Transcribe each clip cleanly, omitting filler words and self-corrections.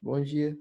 Bom dia.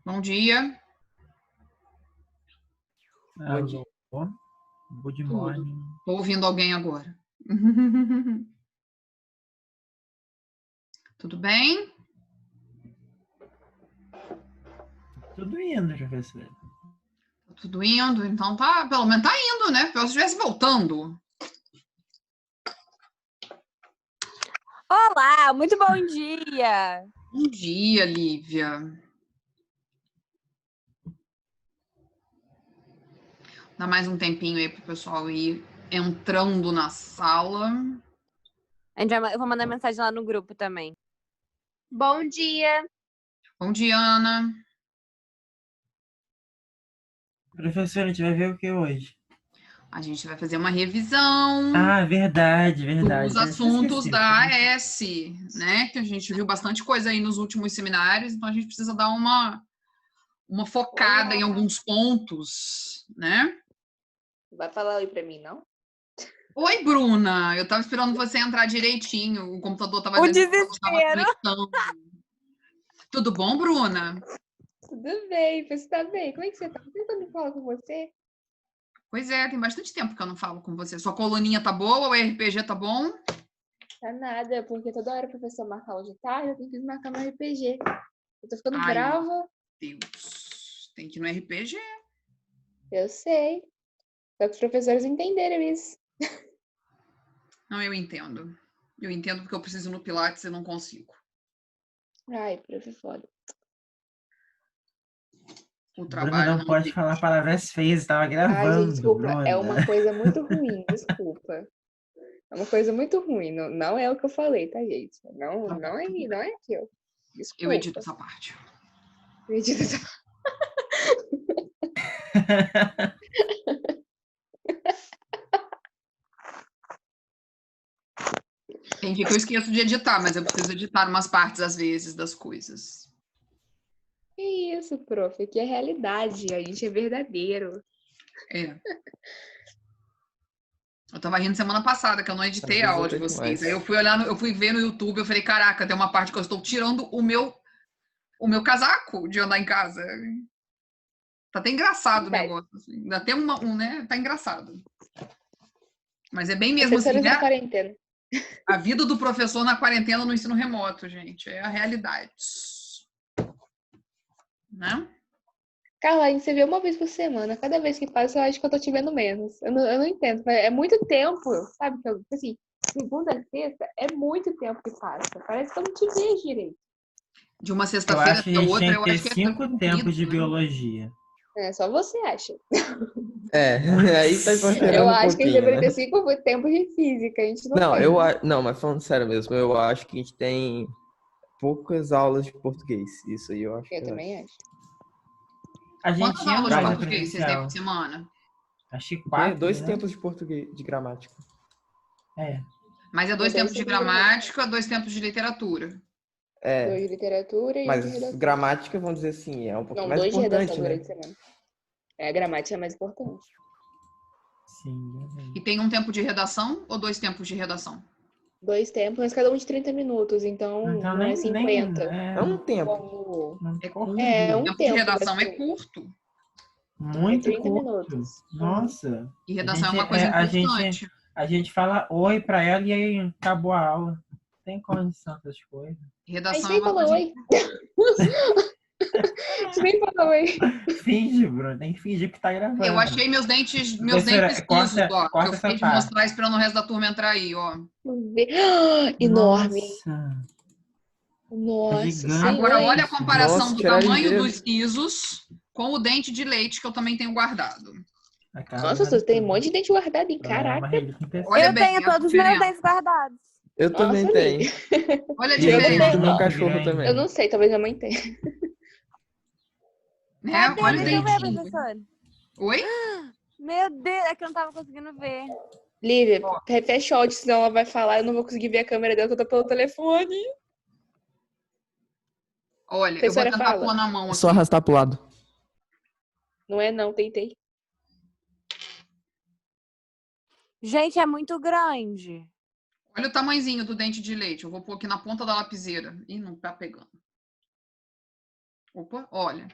Bom dia. Bom dia. Good morning. Tô ouvindo alguém agora. Tudo bem? Tudo indo, professor. Tudo indo? Então tá, pelo menos tá indo, né? Se estivesse voltando. Olá, muito bom dia! Bom dia, Lívia. Dá mais um tempinho aí pro pessoal ir entrando na sala. Eu vou mandar mensagem lá no grupo também. Bom dia! Bom dia, Ana. Professor, a gente vai ver o que hoje? A gente vai fazer uma revisão Ah, verdade. dos assuntos da AS, né? Que a gente viu bastante coisa aí nos últimos seminários, então a gente precisa dar uma focada em alguns pontos, né? Vai falar oi pra mim, não? Oi, Bruna. Eu tava esperando você entrar direitinho. O computador tava O dizendo que eu estava desespero. conectando. Tudo bom, Bruna? Tudo bem, você tá bem? Como é que você tá? Tô tentando falar com você. Pois é, tem bastante tempo que eu não falo com você. Sua coluninha tá boa? O RPG tá bom? Tá nada, porque toda hora o professor marca aula de tarde, eu tenho que desmarcar meu RPG. Eu tô ficando Ai, brava. Deus. Tem que ir no RPG. Eu sei. Só que os professores entenderam isso. Não, eu entendo. Eu entendo porque eu preciso ir no Pilates e não consigo. Ai, prof, foda. O Bruna trabalho não pode falar palavras feias, estava gravando. Ai, gente, desculpa. Bruna. É uma coisa muito ruim, desculpa. É uma coisa muito ruim. Não é o que eu falei, tá, gente? Não é aquilo. Desculpa. Eu edito essa parte. Eu edito essa parte. Tem dia que eu esqueço de editar, mas eu preciso editar umas partes, às vezes, das coisas. Que isso, prof. Aqui é realidade. A gente é verdadeiro. É. Eu tava rindo semana passada, que eu não editei a aula de vocês. Aí eu fui olhar, eu fui ver no YouTube, eu falei, caraca, tem uma parte que eu estou tirando o meu casaco de andar em casa. Tá até engraçado o negócio. Assim. Ainda tem né? Tá engraçado. Mas é bem mesmo assim, né? Quarentena. A vida do professor na quarentena no ensino remoto, gente. É a realidade. Né? Carla, você vê uma vez por semana. Cada vez que passa, eu acho que eu tô te vendo menos. Eu não entendo. É muito tempo, sabe? Assim, segunda a sexta é muito tempo que passa. Parece que eu não te vejo direito. De uma sexta-feira até outra, eu acho que é 5 tempos de biologia. É, só você acha. Aí tá exagerando Eu um acho que a gente pouquinho, deveria ter 5 tempos de física. A gente não tem. Não, mas falando sério mesmo, eu acho que a gente tem poucas aulas de português. Isso aí eu acho. Eu também acho. A gente Quantas tinha aulas de mais português vocês têm presencial. por semana? Acho que Tem 4, 2 né? tempos de português, de gramática. É. Mas é 2 tempos de gramática, 2 tempos de literatura. 2 de literatura e 1 de Mas redação. gramática, vamos dizer assim, é um pouco Não, mais 2 de importante, redação né? durante a semana. A gramática é mais importante. Sim. E tem um tempo de redação ou 2 tempos de redação? 2 tempos, mas cada um de 30 minutos, então Então não é 50. É um tempo. É curto. É O um tempo de tempo, redação é basicamente. curto. Muito 30 curto. minutos. Nossa. E redação é uma coisa importante. A gente fala oi pra ela e aí acabou a aula. Não tem condição dessas coisas. Redação A gente nem falou oi. A gente nem falou oi. Finge, Bruno. Tem que fingir que tá gravando. Eu achei meus dentes lisos, ó. Corta Eu fiquei de parte. mostrar esperando o resto da turma entrar aí, ó. Enorme. Nossa. Nossa. Agora, olha a comparação Nossa, do tiraram tamanho inteiro. dos sisos com o dente de leite que eu também tenho guardado. Nossa, você tem um monte de dente guardado em caraca. Olha Eu bem tenho a todos os meus diferença. dentes guardados. Eu também Nossa, tenho. Olha a E eu tenho diferença. do meu Não. cachorro também. Eu não sei, talvez minha mãe tenha. Né? Cadê? Olha o Deixa eu ver, dentinho. professor. Oi? Meu Deus, é que eu não tava conseguindo ver. Lívia, fecha o áudio, senão ela vai falar. Eu não vou conseguir ver a câmera dela, que eu tô pelo telefone. Olha, eu vou Professora, tentar fala. pôr na mão É aqui. só arrastar pro lado. Não é não, tentei. Gente, é muito grande. Olha o tamanhozinho do dente de leite. Eu vou pôr aqui na ponta da lapiseira. Ih, não tá pegando. Opa, olha.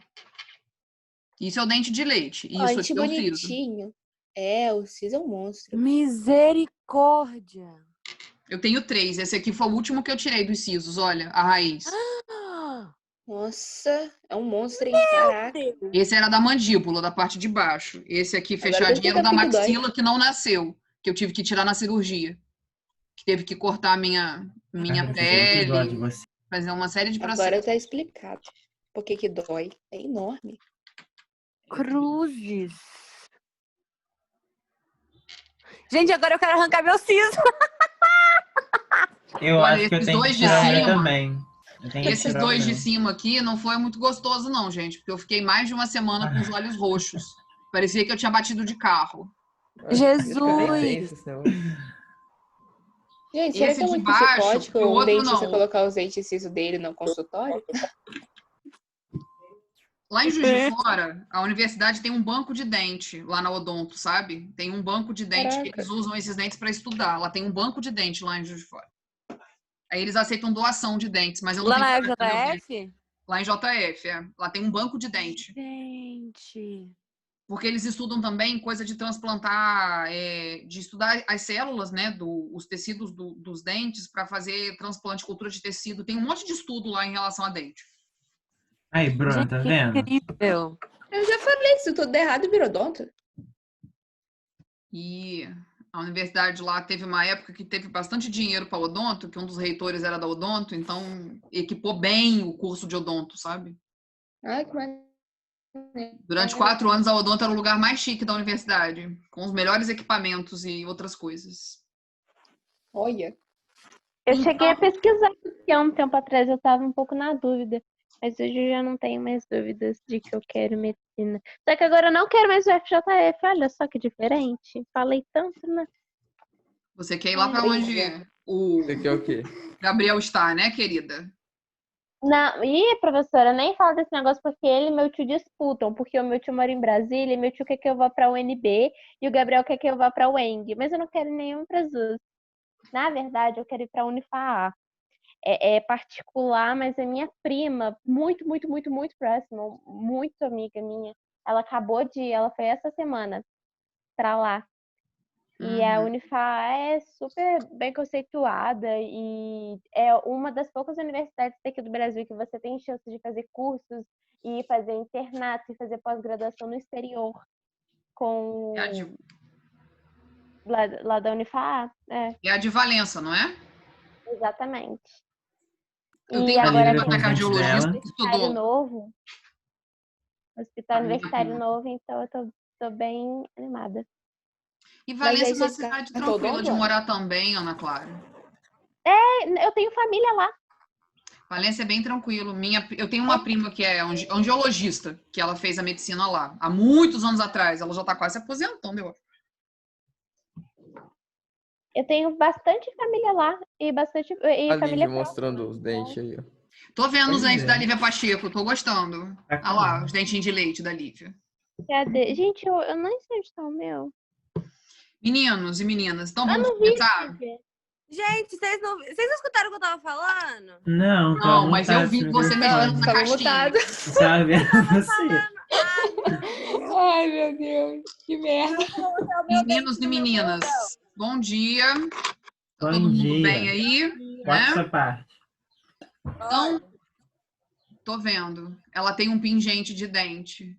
Isso é o dente de leite. Ó, Isso gente aqui é o siso. bonitinho. É, o Cis é um monstro. Misericórdia. Eu tenho 3. Esse aqui foi o último que eu tirei dos sisos. Olha, a raiz. Nossa, é um monstro, hein? Caraca. Esse era da mandíbula, da parte de baixo. Esse aqui Agora fechadinho era o da por que que dói. maxila que não nasceu. Que eu tive que tirar na cirurgia. Que teve que cortar a minha pele. Fazer uma série de processos. Agora tá explicado. Por que que dói? É enorme. Cruzes. Gente, agora eu quero arrancar meu siso. Eu Olha, acho que eu esses tenho que dois de tirar ele cima. também. Eu tenho que Esses tirar o dois de meu. cima aqui não foi muito gostoso, não, gente. Porque eu fiquei mais de uma semana com os olhos roxos. Parecia que eu tinha batido de carro. Jesus. Fica bem tenso esse negócio. Gente, será Esse que é de muito baixo psicótico e o um outro dentista não. colocar os dentes cisos dele no consultório? Lá em Juiz de Fora, a universidade tem um banco de dente lá na Odonto, sabe? Tem um banco de dente que Caraca. eles usam esses dentes para estudar. Lá tem um banco de dente lá em Juiz de Fora. Aí eles aceitam doação de dentes, mas eu não Lá tenho na coragem de fazer o dente. JF? Lá em JF, é. Lá tem um banco de dente. Gente. Porque eles estudam também coisa de transplantar, de estudar as células, né, os tecidos dos dentes para fazer transplante, cultura de tecido. Tem um monte de estudo lá em relação a dente. Aí, Bruno, tá Gente, vendo? incrível. Eu já falei, se tudo der errado, virou odonto. E a universidade lá teve uma época que teve bastante dinheiro para odonto, que um dos reitores era da odonto, então equipou bem o curso de odonto, sabe? Ai, que maneiro. Durante 4 anos, a odonto era o lugar mais chique da universidade, com os melhores equipamentos e outras coisas. Olha. Eu Então- cheguei a pesquisar, porque há um tempo atrás eu estava um pouco na dúvida. Mas hoje eu já não tenho mais dúvidas de que eu quero medicina. Só que agora eu não quero mais o FJF. Olha só que diferente. Falei tanto, né? Você quer ir lá para Pois onde é. o Você quer o quê? Gabriel está, né, querida? Não, e professora, nem fala desse negócio porque ele e meu tio disputam, porque o meu tio mora em Brasília e meu tio quer que eu vá para a UNB e o Gabriel quer que eu vá para a UENG, mas eu não quero nenhum para as duas. Na verdade, eu quero ir para a Unifaa. É particular, mas é minha prima, muito, muito, muito, muito próxima, muito amiga minha. Ela foi essa semana para lá. E a Unifaa é super bem conceituada e é uma das poucas universidades daqui do Brasil que você tem chance de fazer cursos e fazer internato e fazer pós-graduação no exterior com É a de, lá da Unifaa. é a de Valença, não é? Exatamente. Eu E tenho uma agora Lívia prima com que é os dentes cardiologista dela. que universitário estudou. novo. Hospital A minha universitário prima. novo, então eu tô bem animada. E Mas Valença aí é uma você cidade descartou o tranquila de odonto? morar também, Ana Clara. Eu tenho família lá. Valência é bem tranquilo. Eu tenho uma prima que é angiologista, que ela fez a medicina lá. Há muitos anos atrás. Ela já está quase se aposentando, eu acho. Eu tenho bastante família lá e bastante e A família Lívia mostrando os dentes aí, ó. Tô vendo os Pois dentes é. da Lívia Pacheco, tô gostando. Olha lá, os dentinhos de leite da Lívia. Cadê? Gente, eu não sei onde tá o meu. Meninos e meninas, então Eu vamos não vi. começar? Gente, vocês escutaram o que eu tava falando? Não, tô Não, mas eu vi você Não, mexendo na tava caixinha. mutado. Tava vendo você. Ai, meu Deus. Que merda. Meninos e meninas, bom dia. Tá todo Bom mundo bem dia. aí? Bota Né? essa parte. Então, tô vendo. Ela tem um pingente de dente.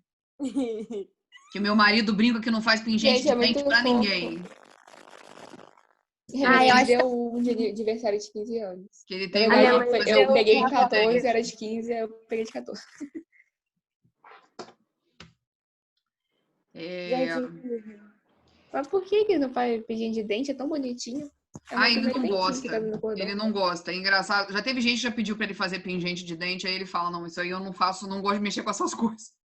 Que meu marido brinca que não faz pingente Gente, é de dente muito pra fofo. ninguém. Minha mãe deu um de aniversário de 15 anos. Que ele Na tem verdade, um eu fazer peguei em um 14, dente. era de 15, eu peguei de 14. Mas por que não faz pingente de dente? É tão bonitinho. Ele não gosta. Ele não gosta. É engraçado. Já teve gente que já pediu pra ele fazer pingente de dente, aí ele fala, não, isso aí eu não faço, não gosto de mexer com essas coisas.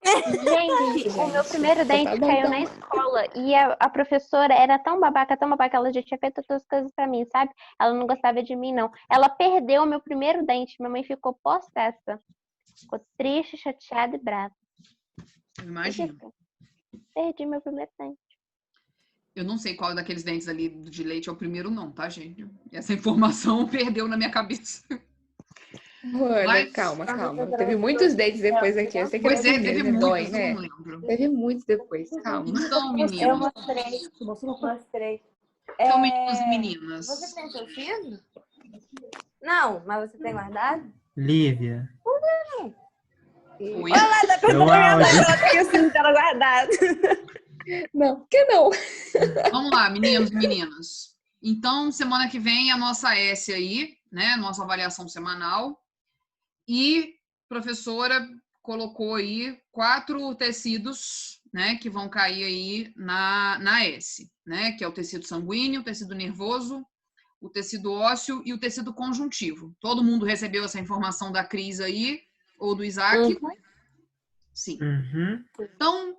Gente, o meu primeiro dente caiu na escola e a professora era tão babaca, ela já tinha feito todas as coisas pra mim, sabe? Ela não gostava de mim, não. Ela perdeu o meu primeiro dente, minha mãe ficou possessa. Ficou triste, chateada e brava. Imagina. Perdi meu primeiro dente. Eu não sei qual daqueles dentes ali de leite é o primeiro não, tá, gente? Essa informação perdeu na minha cabeça. Mas... Calma. Teve muitos dentes depois daqui. Eu sei que teve muitos, eu não lembro. Teve muitos depois, calma. Então, meninos. Eu mostrei. Então, meninos e meninas. Você tem seu filho? Não, mas você tem guardado? Lívia. Oi? Olá, dá pra ela tem o filho dela guardado. Não, que não? Vamos lá, meninos e meninas. Então, semana que vem a nossa S aí, né? Nossa avaliação semanal. E a professora colocou aí 4 tecidos, né? Que vão cair aí na S, né? Que é o tecido sanguíneo, o tecido nervoso, o tecido ósseo e o tecido conjuntivo. Todo mundo recebeu essa informação da Cris aí, ou do Isaac? Sim. Então,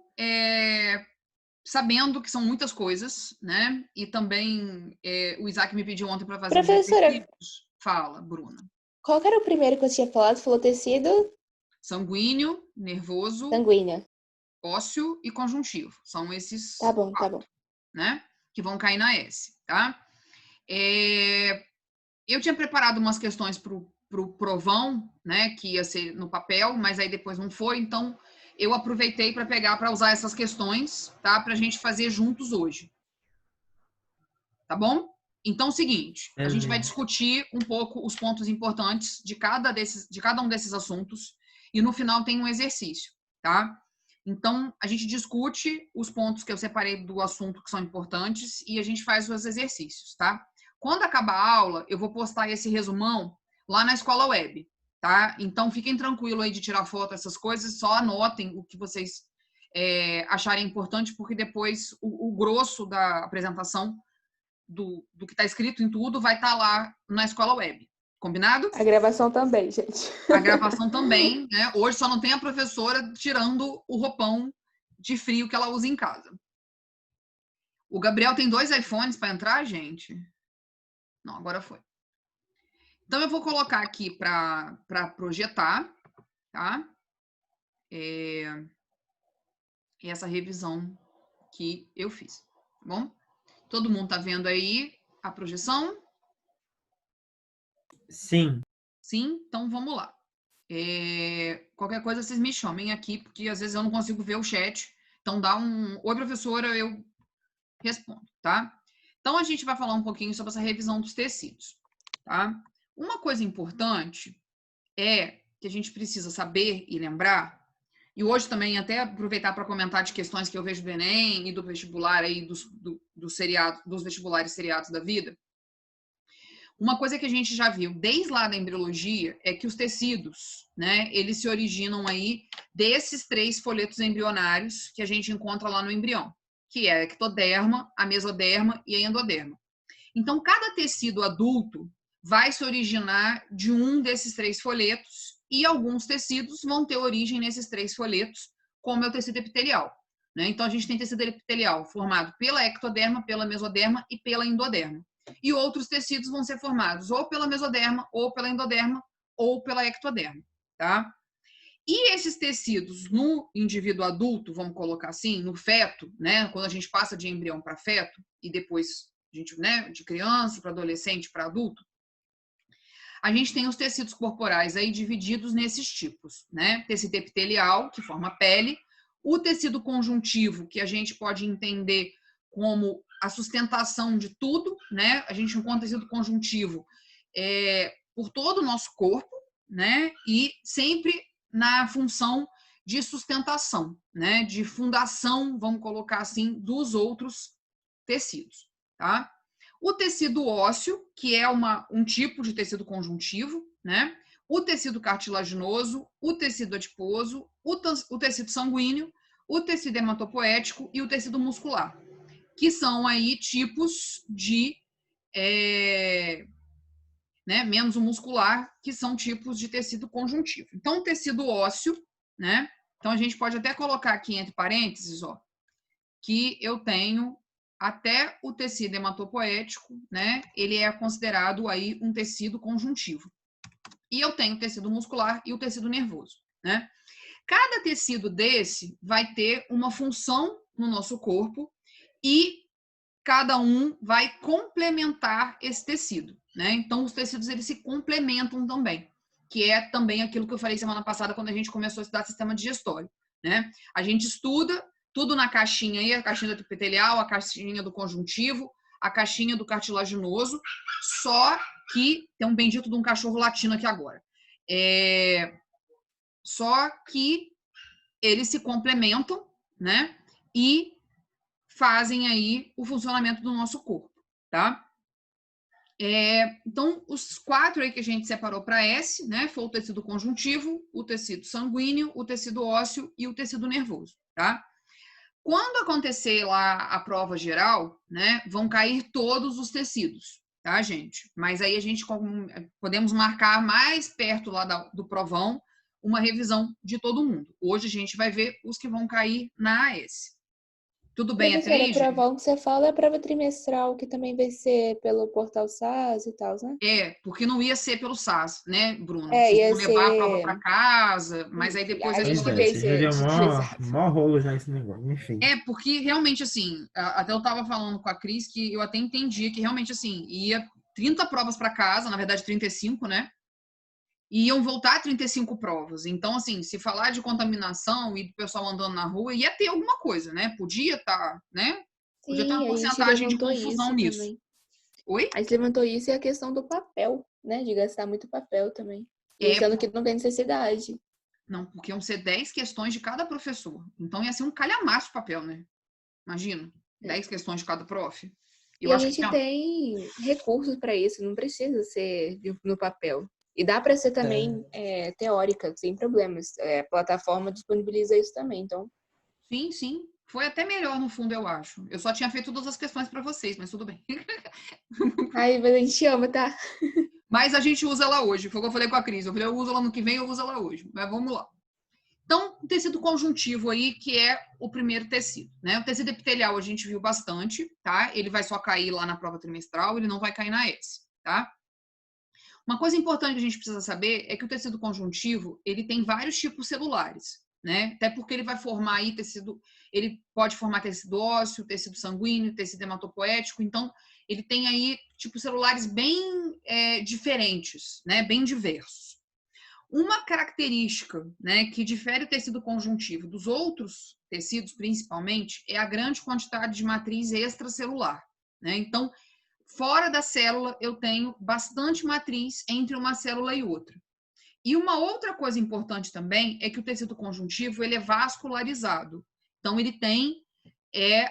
sabendo que são muitas coisas, né? E também o Isaac me pediu ontem para fazer Professora, exercícios. Fala, Bruna. Qual que era o primeiro que você tinha falado? Você falou tecido? Sanguíneo, nervoso, Sanguíneo. ósseo e conjuntivo. São esses Tá bom. né? Que vão cair na S, tá? Eu tinha preparado umas questões pro provão, né? Que ia ser no papel, mas aí depois não foi, então eu aproveitei para usar essas questões, tá? Pra gente fazer juntos hoje. Tá bom? Então, é o seguinte, a gente vai discutir um pouco os pontos importantes de cada um desses assuntos e no final tem um exercício, tá? Então, a gente discute os pontos que eu separei do assunto que são importantes e a gente faz os exercícios, tá? Quando acabar a aula, eu vou postar esse resumão lá na escola web, tá? Então, fiquem tranquilos aí de tirar foto, essas coisas, só anotem o que vocês acharem importante, porque depois o grosso da apresentação do que está escrito em tudo vai estar lá na escola web. Combinado? A gravação também, gente. A gravação também, né? Hoje só não tem a professora tirando o roupão de frio que ela usa em casa. O Gabriel tem 2 iPhones para entrar, gente? Não, agora foi. Então, eu vou colocar aqui para projetar, tá? Essa revisão que eu fiz, tá bom? Todo mundo tá vendo aí a projeção? Sim. Sim? Então, vamos lá. Qualquer coisa, vocês me chamem aqui, porque às vezes eu não consigo ver o chat. Então, dá um... Oi, professora, eu respondo, tá? Então, a gente vai falar um pouquinho sobre essa revisão dos tecidos, tá? Uma coisa importante que a gente precisa saber e lembrar, e hoje também até aproveitar para comentar de questões que eu vejo do Enem e do vestibular aí, dos vestibulares seriados da vida. Uma coisa que a gente já viu desde lá da embriologia é que os tecidos, né, eles se originam aí desses 3 folhetos embrionários que a gente encontra lá no embrião, que é a ectoderma, a mesoderma e a endoderma. Então, cada tecido adulto vai se originar de um desses 3 folhetos e alguns tecidos vão ter origem nesses 3 folhetos, como é o tecido epitelial, né? Então, a gente tem tecido epitelial formado pela ectoderma, pela mesoderma e pela endoderma. E outros tecidos vão ser formados ou pela mesoderma, ou pela endoderma, ou pela ectoderma, tá? E esses tecidos no indivíduo adulto, vamos colocar assim, no feto, né? Quando a gente passa de embrião para feto e depois a gente, né, de criança para adolescente para adulto, a gente tem os tecidos corporais aí divididos nesses tipos, né? Tecido epitelial, que forma a pele, o tecido conjuntivo, que a gente pode entender como a sustentação de tudo, né? A gente encontra tecido conjuntivo por todo o nosso corpo, né? E sempre na função de sustentação, né? De fundação, vamos colocar assim, dos outros tecidos, tá? O tecido ósseo, que é um tipo de tecido conjuntivo, né? O tecido cartilaginoso, o tecido adiposo, o tecido sanguíneo, o tecido hematopoético e o tecido muscular, que são aí tipos de, né, menos o muscular, que são tipos de tecido conjuntivo. Então, o tecido ósseo, né? Então, a gente pode até colocar aqui entre parênteses, ó, que eu tenho até o tecido hematopoético, né? Ele é considerado aí um tecido conjuntivo. E eu tenho o tecido muscular e o tecido nervoso, né? Cada tecido desse vai ter uma função no nosso corpo e cada um vai complementar esse tecido, né? Então, os tecidos, eles se complementam também, que é também aquilo que eu falei semana passada, quando a gente começou a estudar sistema digestório, né? A gente estuda tudo na caixinha aí, a caixinha do epitelial, a caixinha do conjuntivo, a caixinha do cartilaginoso, só que tem um bendito de um cachorro latino aqui agora. Só que eles se complementam, né? E fazem aí o funcionamento do nosso corpo, tá? Então, os 4 aí que a gente separou para S, né? Foi o tecido conjuntivo, o tecido sanguíneo, o tecido ósseo e o tecido nervoso, tá? Quando acontecer lá a prova geral, né? Vão cair todos os tecidos, tá, gente? Mas aí a gente podemos marcar mais perto lá do provão uma revisão de todo mundo. Hoje a gente vai ver os que vão cair na AS. Tudo bem até aí, gente? A provão que você fala é a prova trimestral, que também vai ser pelo portal SAS e tal, né? Porque não ia ser pelo SAS, né, Bruno? Ia levar ser... a prova para casa, mas aí depois a gente vai seria mó rolo já esse negócio, enfim. Porque realmente, assim, até eu tava falando com a Cris que eu até entendi que realmente, assim, ia 30 provas para casa, na verdade 35, né? E iam voltar 35 provas. Então, assim, se falar de contaminação e do pessoal andando na rua, ia ter alguma coisa, né? Podia estar, né? Podia ter uma porcentagem de confusão nisso. Também. Oi? Aí você levantou isso e a questão do papel, né? De gastar muito papel também. Sendo que não tem necessidade. Não, porque iam ser 10 questões de cada professor. Então ia ser um calhamaço de papel, né? Imagina, 10 questões de cada prof. E a gente tem recursos para isso, não precisa ser no papel. E dá para ser também teórica, sem problemas. A plataforma disponibiliza isso também, então. Sim, sim. Foi até melhor no fundo, eu acho. Eu só tinha feito todas as questões para vocês, mas tudo bem. Ai, mas a gente ama, tá? Mas a gente usa ela hoje. Foi o que eu falei com a Cris. Eu falei, eu uso ela no que vem, eu uso ela hoje. Mas vamos lá. Então, o tecido conjuntivo aí, que é o primeiro tecido, né? O tecido epitelial a gente viu bastante, tá? Ele vai só cair lá na prova trimestral, ele não vai cair na S, tá? Uma coisa importante que a gente precisa saber é que o tecido conjuntivo, ele tem vários tipos celulares, né? Até porque ele vai formar aí tecido, ele pode formar tecido ósseo, tecido sanguíneo, tecido hematopoético, então ele tem aí tipos celulares bem diferentes, né? Bem diversos. Uma característica, né, que difere o tecido conjuntivo dos outros tecidos, principalmente, é a grande quantidade de matriz extracelular, né? Então, fora da célula, eu tenho bastante matriz entre uma célula e outra. E uma outra coisa importante também é que o tecido conjuntivo, ele é vascularizado. Então, ele tem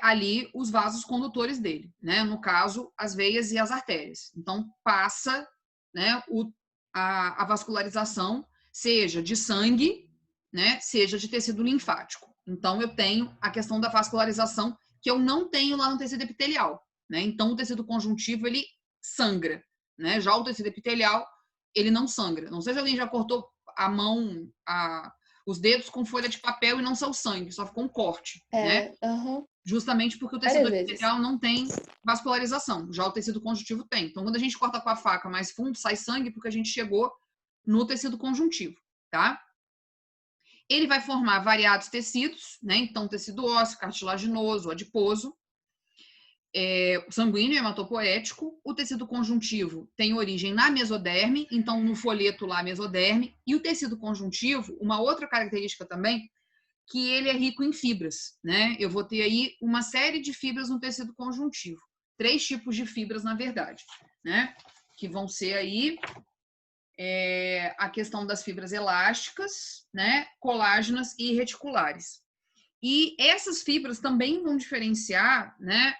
ali os vasos condutores dele, né? No caso, as veias e as artérias. Então, passa, né, a vascularização, seja de sangue, né, seja de tecido linfático. Então, eu tenho a questão da vascularização que eu não tenho lá no tecido epitelial, né? Então, o tecido conjuntivo, ele sangra, né? Já o tecido epitelial, ele não sangra. Não sei se alguém já cortou a mão, os dedos com folha de papel e não saiu sangue, só ficou um corte, né? Justamente porque o tecido epitelial não tem vascularização, já o tecido conjuntivo tem. Então, quando a gente corta com a faca mais fundo, sai sangue porque a gente chegou no tecido conjuntivo, tá? Ele vai formar variados tecidos, né? Então, tecido ósseo, cartilaginoso, adiposo, o sanguíneo e hematopoético. O tecido conjuntivo tem origem na mesoderme, então no folheto lá mesoderme. E o tecido conjuntivo, uma outra característica também, que ele é rico em fibras, né? Eu vou ter aí uma série de fibras no tecido conjuntivo. 3 tipos de fibras, na verdade, né? Que vão ser aí a questão das fibras elásticas, né? Colágenas e reticulares. E essas fibras também vão diferenciar, né?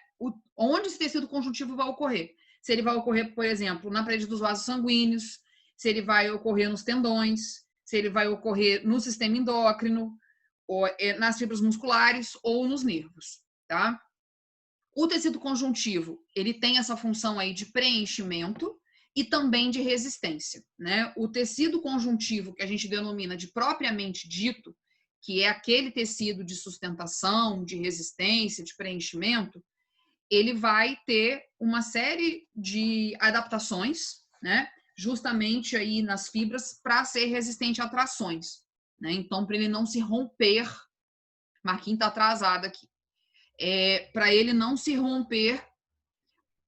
Onde esse tecido conjuntivo vai ocorrer. Se ele vai ocorrer, por exemplo, na parede dos vasos sanguíneos, se ele vai ocorrer nos tendões, se ele vai ocorrer no sistema endócrino, nas fibras musculares ou nos nervos, tá? O tecido conjuntivo, ele tem essa função aí de preenchimento e também de resistência, né? O tecido conjuntivo, que a gente denomina de propriamente dito, que é aquele tecido de sustentação, de resistência, de preenchimento, ele vai ter uma série de adaptações, né? Justamente aí nas fibras para ser resistente a trações, né? Então, para ele não se romper, Marquinhos está atrasado aqui, para ele não se romper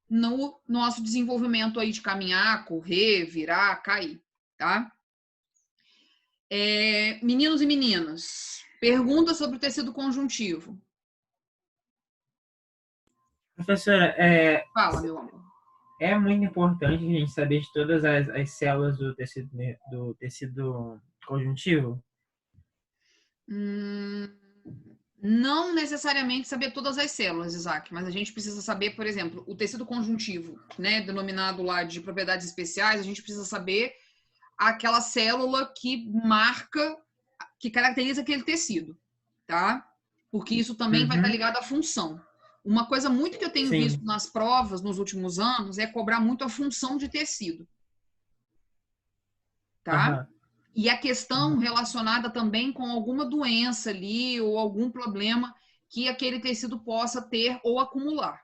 no nosso desenvolvimento aí de caminhar, correr, virar, cair, tá? Meninos e meninas, pergunta sobre o tecido conjuntivo. Professora, Fala, meu amor. é muito importante a gente saber de todas as células do tecido conjuntivo? Não necessariamente saber todas as células, Isaac, mas a gente precisa saber, por exemplo, o tecido conjuntivo, né, denominado lá de propriedades especiais, a gente precisa saber aquela célula que marca, que caracteriza aquele tecido, tá? Porque isso também vai estar ligado à função. Uma coisa muito que eu tenho visto nas provas nos últimos anos é cobrar muito a função de tecido, tá? E a questão relacionada também com alguma doença ali ou algum problema que aquele tecido possa ter ou acumular.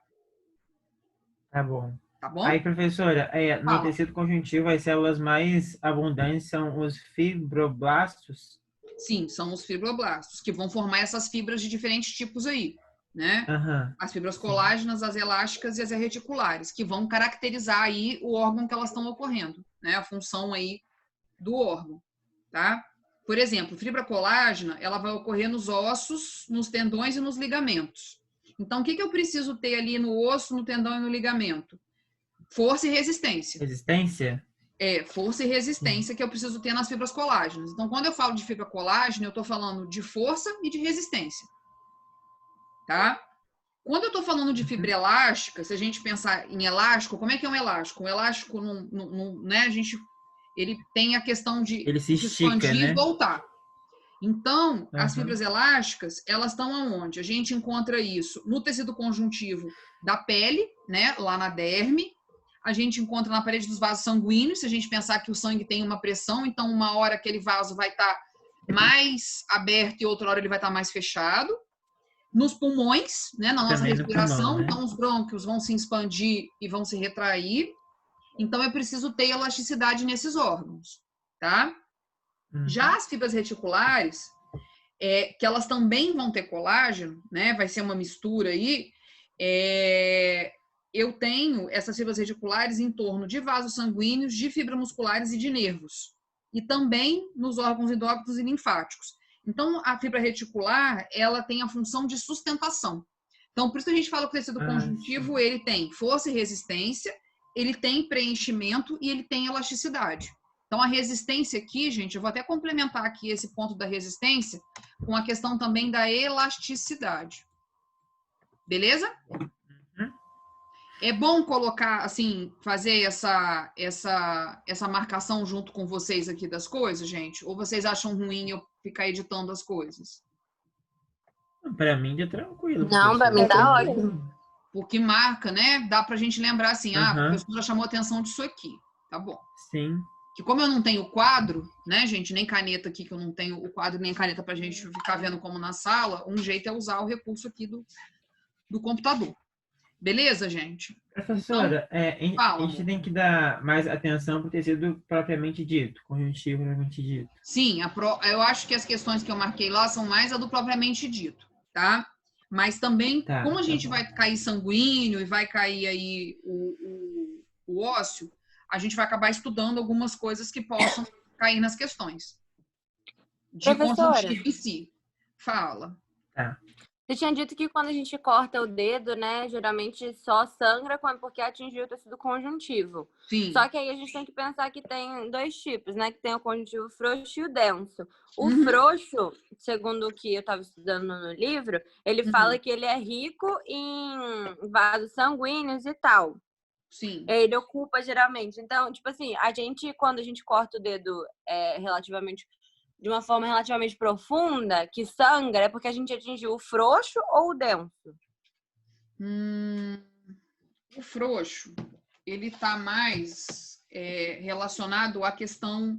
Tá bom. Tá bom? Aí, professora, no tecido conjuntivo, as células mais abundantes são os fibroblastos? Sim, são os fibroblastos, que vão formar essas fibras de diferentes tipos aí, né? As fibras colágenas, as elásticas e as reticulares, que vão caracterizar aí o órgão que elas estão ocorrendo, né? A função aí do órgão, tá? Por exemplo, fibra colágena, ela vai ocorrer nos ossos, nos tendões e nos ligamentos. Então, o que eu preciso ter ali no osso, no tendão e no ligamento? Força e resistência. Resistência? Força e resistência que eu preciso ter nas fibras colágenas. Então, quando eu falo de fibra colágena, eu estou falando de força e de resistência. Tá? Quando eu estou falando de fibra elástica, se a gente pensar em elástico, como é que é um elástico? Um elástico, né, ele tem a questão de ele se estica, expandir, né? E voltar. Então, as fibras elásticas, elas estão aonde? A gente encontra isso no tecido conjuntivo da pele, né, lá na derme. A gente encontra na parede dos vasos sanguíneos, se a gente pensar que o sangue tem uma pressão, então uma hora aquele vaso vai estar mais aberto e outra hora ele vai estar mais fechado. Nos pulmões, né, na nossa respiração, pulmão, né? Então os brônquios vão se expandir e vão se retrair. Então eu preciso ter elasticidade nesses órgãos, tá? Já as fibras reticulares, que elas também vão ter colágeno, né? Vai ser uma mistura aí. Eu tenho essas fibras reticulares em torno de vasos sanguíneos, de fibras musculares e de nervos. E também nos órgãos endócrinos e linfáticos. Então, a fibra reticular, ela tem a função de sustentação. Então, por isso que a gente fala que o tecido conjuntivo, ele tem força e resistência, ele tem preenchimento e ele tem elasticidade. Então, a resistência aqui, gente, eu vou até complementar aqui esse ponto da resistência com a questão também da elasticidade. Beleza? É bom colocar, assim, fazer essa marcação junto com vocês aqui das coisas, gente? Ou vocês acham ruim eu ficar editando as coisas? Para mim, é tranquilo. Não, para mim tá ótimo. Porque marca, né? Dá pra gente lembrar assim, a professora chamou a atenção disso aqui. Tá bom. Sim. Que como eu não tenho quadro, né, gente, nem caneta aqui, que eu não tenho o quadro nem caneta pra gente ficar vendo como na sala, um jeito é usar o recurso aqui do computador. Beleza, gente? Professora, então, a gente tem que dar mais atenção para o tecido propriamente dito, conjuntivo propriamente dito. Sim, eu acho que as questões que eu marquei lá são mais a do propriamente dito, tá? Mas também, como a gente vai cair sanguíneo e vai cair aí o ósseo, a gente vai acabar estudando algumas coisas que possam cair nas questões. De conjuntivo em si. Fala. Tá. Você tinha dito que quando a gente corta o dedo, né, geralmente só sangra porque atingiu o tecido conjuntivo. Sim. Só que aí a gente tem que pensar que tem dois tipos, né, que tem o conjuntivo frouxo e o denso. O frouxo, segundo o que eu estava estudando no livro, ele fala que ele é rico em vasos sanguíneos e tal. Sim. Ele ocupa geralmente. Então, tipo assim, quando a gente corta o dedo relativamente de uma forma relativamente profunda, que sangra, é porque a gente atingiu o frouxo ou o denso? O frouxo, ele está mais relacionado à questão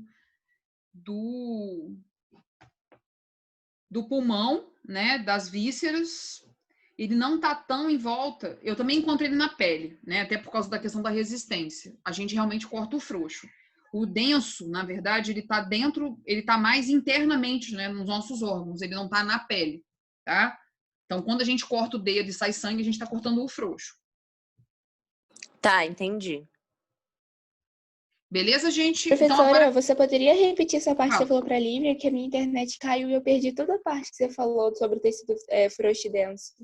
do pulmão, né, das vísceras. Ele não está tão em volta. Eu também encontrei ele na pele, né, até por causa da questão da resistência. A gente realmente corta o frouxo. O denso, na verdade, ele está dentro, ele está mais internamente, né, nos nossos órgãos. Ele não está na pele, tá? Então, quando a gente corta o dedo e sai sangue, a gente está cortando o frouxo. Tá, entendi. Beleza, gente? Professora, então, agora... você poderia repetir essa parte que você falou para a Lívia, que a minha internet caiu e eu perdi toda a parte que você falou sobre o tecido frouxo e denso.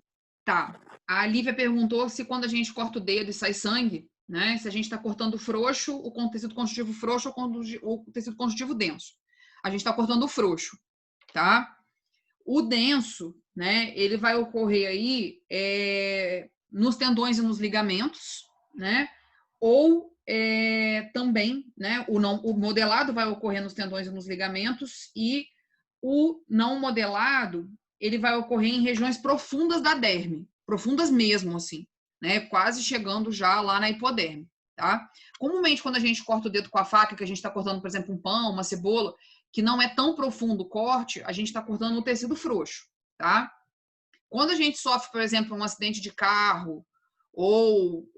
Tá. A Lívia perguntou se quando a gente corta o dedo e sai sangue, né, se a gente está cortando o frouxo, o tecido conjuntivo frouxo ou o tecido conjuntivo denso. A gente está cortando o frouxo, tá? O denso, né, ele vai ocorrer aí nos tendões e nos ligamentos, né? Ou também, né, o modelado vai ocorrer nos tendões e nos ligamentos, e o não modelado, ele vai ocorrer em regiões profundas da derme, profundas mesmo, assim, né, quase chegando já lá na hipoderme, tá? Comumente, quando a gente corta o dedo com a faca, que a gente está cortando, por exemplo, um pão, uma cebola, que não é tão profundo o corte, a gente está cortando um tecido frouxo, tá? Quando a gente sofre, por exemplo, um acidente de carro, ou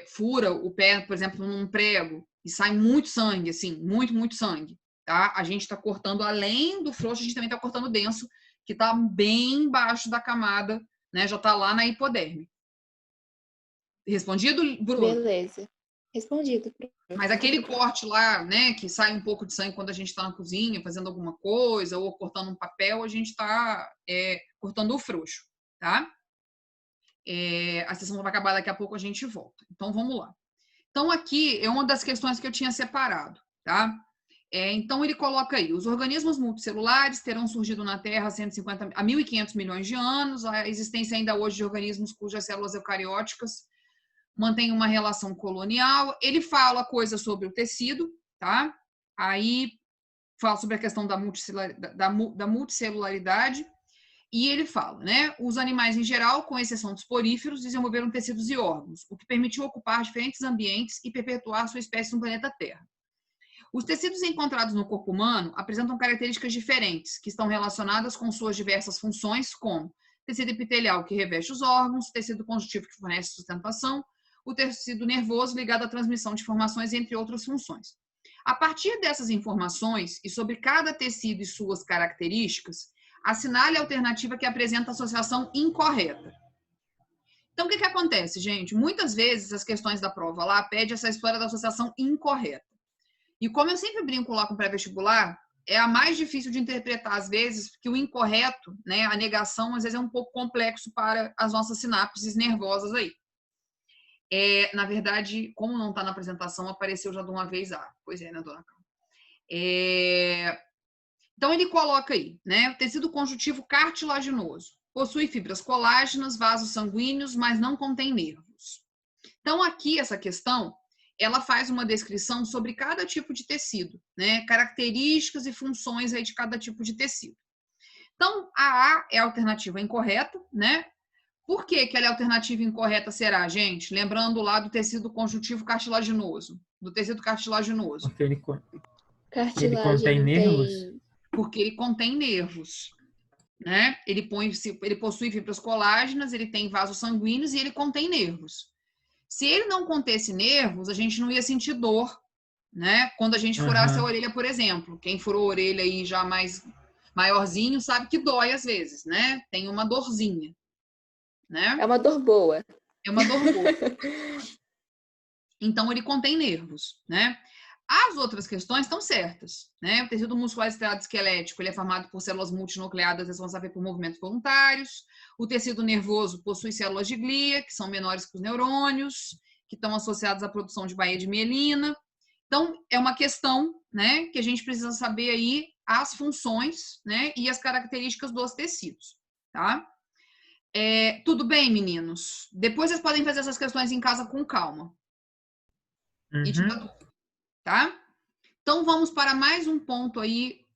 fura o pé, por exemplo, num prego, e sai muito sangue, assim, muito sangue, tá? A gente está cortando, além do frouxo, a gente também está cortando o denso, que está bem embaixo da camada, né? Já está lá na hipoderme. Respondido, Bruno? Beleza. Respondido. Mas aquele corte lá, né, que sai um pouco de sangue quando a gente está na cozinha, fazendo alguma coisa, ou cortando um papel, a gente está cortando o frouxo, tá? A sessão vai acabar daqui a pouco, a gente volta. Então, vamos lá. Então, aqui é uma das questões que eu tinha separado, tá? Então, ele coloca aí, os organismos multicelulares terão surgido na Terra há 1.500 milhões de anos, a existência ainda hoje de organismos cujas células eucarióticas mantêm uma relação colonial. Ele fala coisa sobre o tecido, tá? Aí, fala sobre a questão da multicelularidade, e ele fala, né? Os animais em geral, com exceção dos poríferos, desenvolveram tecidos e órgãos, o que permitiu ocupar diferentes ambientes e perpetuar sua espécie no planeta Terra. Os tecidos encontrados no corpo humano apresentam características diferentes, que estão relacionadas com suas diversas funções, como tecido epitelial que reveste os órgãos, tecido conjuntivo que fornece sustentação, o tecido nervoso ligado à transmissão de informações, entre outras funções. A partir dessas informações e sobre cada tecido e suas características, assinale a alternativa que apresenta associação incorreta. Então, o que acontece, gente? Muitas vezes as questões da prova lá pedem essa história da associação incorreta. E como eu sempre brinco lá com pré-vestibular, é a mais difícil de interpretar às vezes, porque o incorreto, né, a negação, às vezes é um pouco complexo para as nossas sinapses nervosas aí. Na verdade, como não está na apresentação, apareceu já de uma vez. Pois é, né, dona Carla? Então, ele coloca aí, né? O tecido conjuntivo cartilaginoso. Possui fibras colágenas, vasos sanguíneos, mas não contém nervos. Então, aqui, essa questão, ela faz uma descrição sobre cada tipo de tecido, né? Características e funções aí de cada tipo de tecido. Então, a A é a alternativa incorreta, né? Por que ela é a alternativa incorreta será, gente? Lembrando lá do tecido conjuntivo cartilaginoso. Do tecido cartilaginoso. Porque ele contém nervos. Porque ele contém nervos, né? Ele possui fibras colágenas, ele tem vasos sanguíneos e ele contém nervos. Se ele não contesse nervos, a gente não ia sentir dor, né? Quando a gente furasse a orelha, por exemplo. Quem furou a orelha aí já mais maiorzinho sabe que dói às vezes, né? Tem uma dorzinha, né? É uma dor boa. É uma dor boa. Então, ele contém nervos, né? As outras questões estão certas, né? O tecido muscular estriado esquelético, ele é formado por células multinucleadas responsáveis por movimentos voluntários. O tecido nervoso possui células de glia, que são menores que os neurônios, que estão associadas à produção de baía de mielina. Então, é uma questão, né, que a gente precisa saber aí as funções, né, e as características dos tecidos, tá? Tudo bem, meninos? Depois vocês podem fazer essas questões em casa com calma. E tirar dúvida. Tá? Então, vamos para mais um ponto aí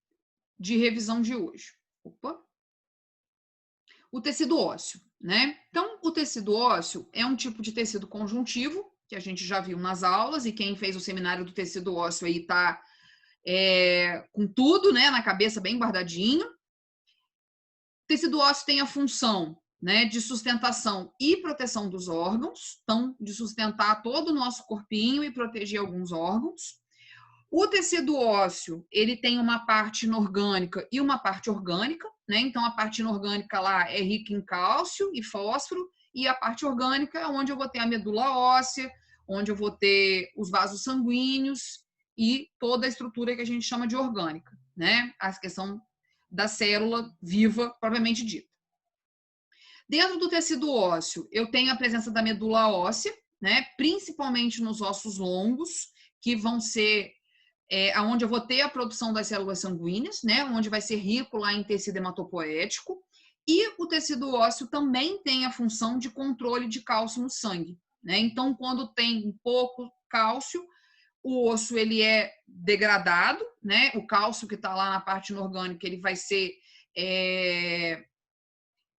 de revisão de hoje. Opa! O tecido ósseo, né? Então, o tecido ósseo é um tipo de tecido conjuntivo, que a gente já viu nas aulas, e quem fez o seminário do tecido ósseo aí tá com tudo, né, na cabeça bem guardadinho. O tecido ósseo tem a função, né, de sustentação e proteção dos órgãos, então, de sustentar todo o nosso corpinho e proteger alguns órgãos. O tecido ósseo, ele tem uma parte inorgânica e uma parte orgânica, né? Então, a parte inorgânica lá é rica em cálcio e fósforo, e a parte orgânica é onde eu vou ter a medula óssea, onde eu vou ter os vasos sanguíneos e toda a estrutura que a gente chama de orgânica, né? A questão da célula viva, propriamente dita. Dentro do tecido ósseo, eu tenho a presença da medula óssea, né? Principalmente nos ossos longos, que vão ser onde eu vou ter a produção das células sanguíneas, né, onde vai ser rico lá em tecido hematopoético, e o tecido ósseo também tem a função de controle de cálcio no sangue, né? Então, quando tem pouco cálcio, o osso ele é degradado, né? O cálcio que está lá na parte inorgânica, ele vai ser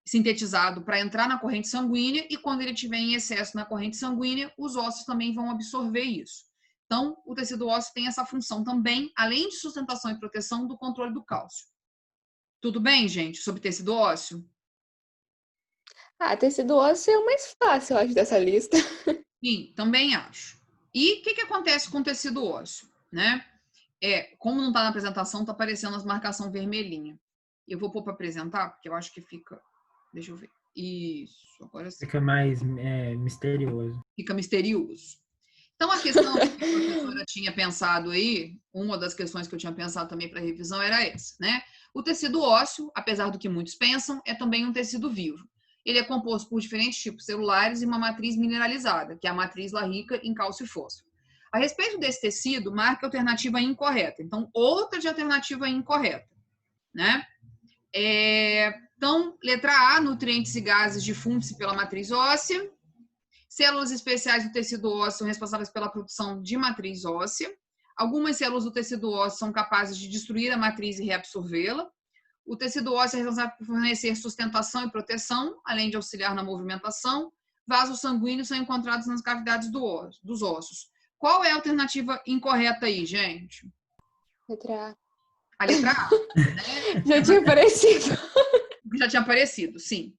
sintetizado para entrar na corrente sanguínea, e quando ele tiver em excesso na corrente sanguínea, os ossos também vão absorver isso. Então, o tecido ósseo tem essa função também, além de sustentação e proteção, do controle do cálcio. Tudo bem, gente, sobre tecido ósseo? Tecido ósseo é o mais fácil, eu acho, dessa lista. Sim, também acho. E o que acontece com o tecido ósseo, né? Como não está na apresentação, está aparecendo as marcações vermelhinhas. Eu vou pôr para apresentar, porque eu acho que fica... Deixa eu ver. Isso, agora sim. Fica mais misterioso. Fica misterioso. Então, a questão que a professora tinha pensado aí, uma das questões que eu tinha pensado também para revisão era essa, né? O tecido ósseo, apesar do que muitos pensam, é também um tecido vivo. Ele é composto por diferentes tipos celulares e uma matriz mineralizada, que é a matriz lá rica em cálcio e fósforo. A respeito desse tecido, marca a alternativa incorreta. Então, outra de alternativa incorreta, né? Então, letra A, nutrientes e gases difundem-se pela matriz óssea. Células especiais do tecido ósseo são responsáveis pela produção de matriz óssea. Algumas células do tecido ósseo são capazes de destruir a matriz e reabsorvê-la. O tecido ósseo é responsável por fornecer sustentação e proteção, além de auxiliar na movimentação. Vasos sanguíneos são encontrados nas cavidades dos ossos. Qual é a alternativa incorreta aí, gente? Letra A. A letra A. Né? Já tinha aparecido. Já tinha aparecido, sim.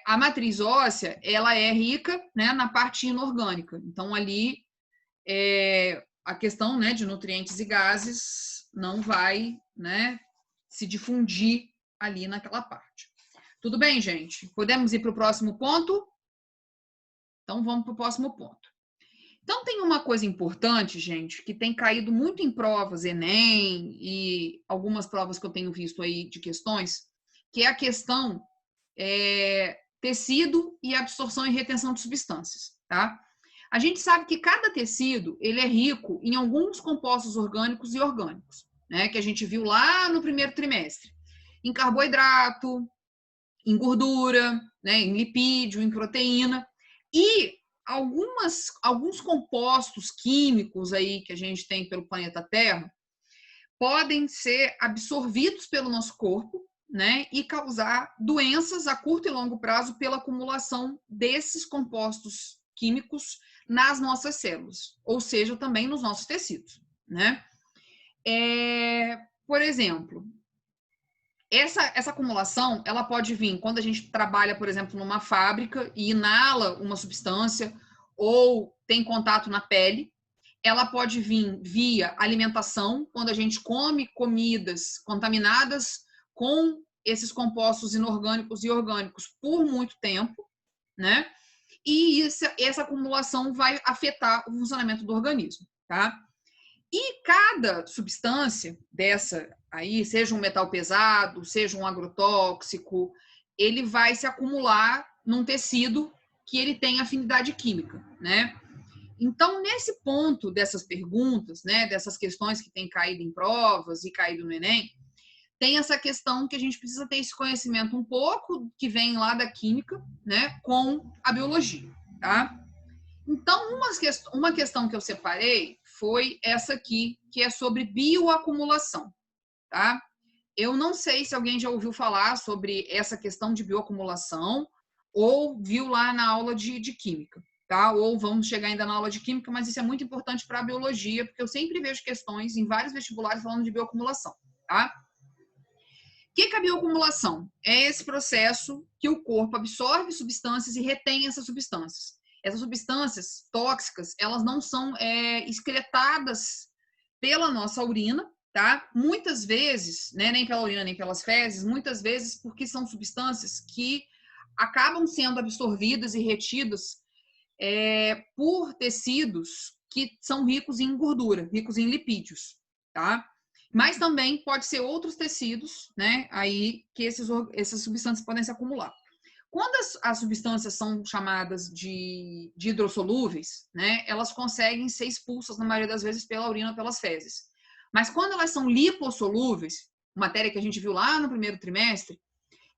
A matriz óssea, ela é rica, né, na parte inorgânica. Então, ali, a questão, né, de nutrientes e gases não vai, né, se difundir ali naquela parte. Tudo bem, gente? Podemos ir para o próximo ponto? Então, vamos para o próximo ponto. Então, tem uma coisa importante, gente, que tem caído muito em provas, Enem, e algumas provas que eu tenho visto aí de questões, que é a questão tecido e absorção e retenção de substâncias, tá? A gente sabe que cada tecido, ele é rico em alguns compostos orgânicos e orgânicos, né? Que a gente viu lá no primeiro trimestre. Em carboidrato, em gordura, né? Em lipídio, em proteína. E alguns compostos químicos aí que a gente tem pelo planeta Terra podem ser absorvidos pelo nosso corpo, né, e causar doenças a curto e longo prazo pela acumulação desses compostos químicos nas nossas células, ou seja, também nos nossos tecidos, né? Por exemplo, essa acumulação, ela pode vir quando a gente trabalha, por exemplo, numa fábrica e inala uma substância ou tem contato na pele. Ela pode vir via alimentação, quando a gente come comidas contaminadas com esses compostos inorgânicos e orgânicos por muito tempo, né? E essa acumulação vai afetar o funcionamento do organismo, tá? E cada substância dessa aí, seja um metal pesado, seja um agrotóxico, ele vai se acumular num tecido que ele tem afinidade química, né? Então, nesse ponto dessas perguntas, né, dessas questões que têm caído em provas e caído no Enem, tem essa questão que a gente precisa ter esse conhecimento um pouco que vem lá da química, né, com a biologia, tá? Então, uma questão que eu separei foi essa aqui, que é sobre bioacumulação, tá? eu não sei se alguém já ouviu falar sobre essa questão de bioacumulação ou viu lá na aula de química, tá? Ou vamos chegar ainda na aula de química, mas isso é muito importante para a biologia, porque eu sempre vejo questões em vários vestibulares falando de bioacumulação, tá? O que é a bioacumulação? É esse processo que o corpo absorve substâncias e retém essas substâncias. Essas substâncias tóxicas, elas não são excretadas pela nossa urina, tá? Muitas vezes, né, nem pela urina nem pelas fezes, muitas vezes porque são substâncias que acabam sendo absorvidas e retidas por tecidos que são ricos em gordura, ricos em lipídios, tá? Mas também pode ser outros tecidos, né, aí que essas substâncias podem se acumular. Quando as substâncias são chamadas de hidrossolúveis, né, elas conseguem ser expulsas, na maioria das vezes, pela urina ou pelas fezes. Mas quando elas são lipossolúveis, matéria que a gente viu lá no primeiro trimestre,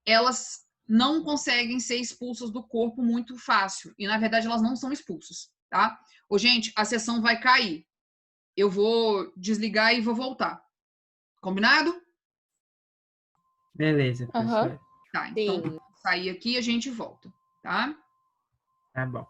elas não conseguem ser expulsas do corpo muito fácil. E, na verdade, elas não são expulsas, tá? Ô, gente, a sessão vai cair. Eu vou desligar e vou voltar. Combinado? Beleza, professora. Tá, então sair aqui e a gente volta, tá? Tá bom.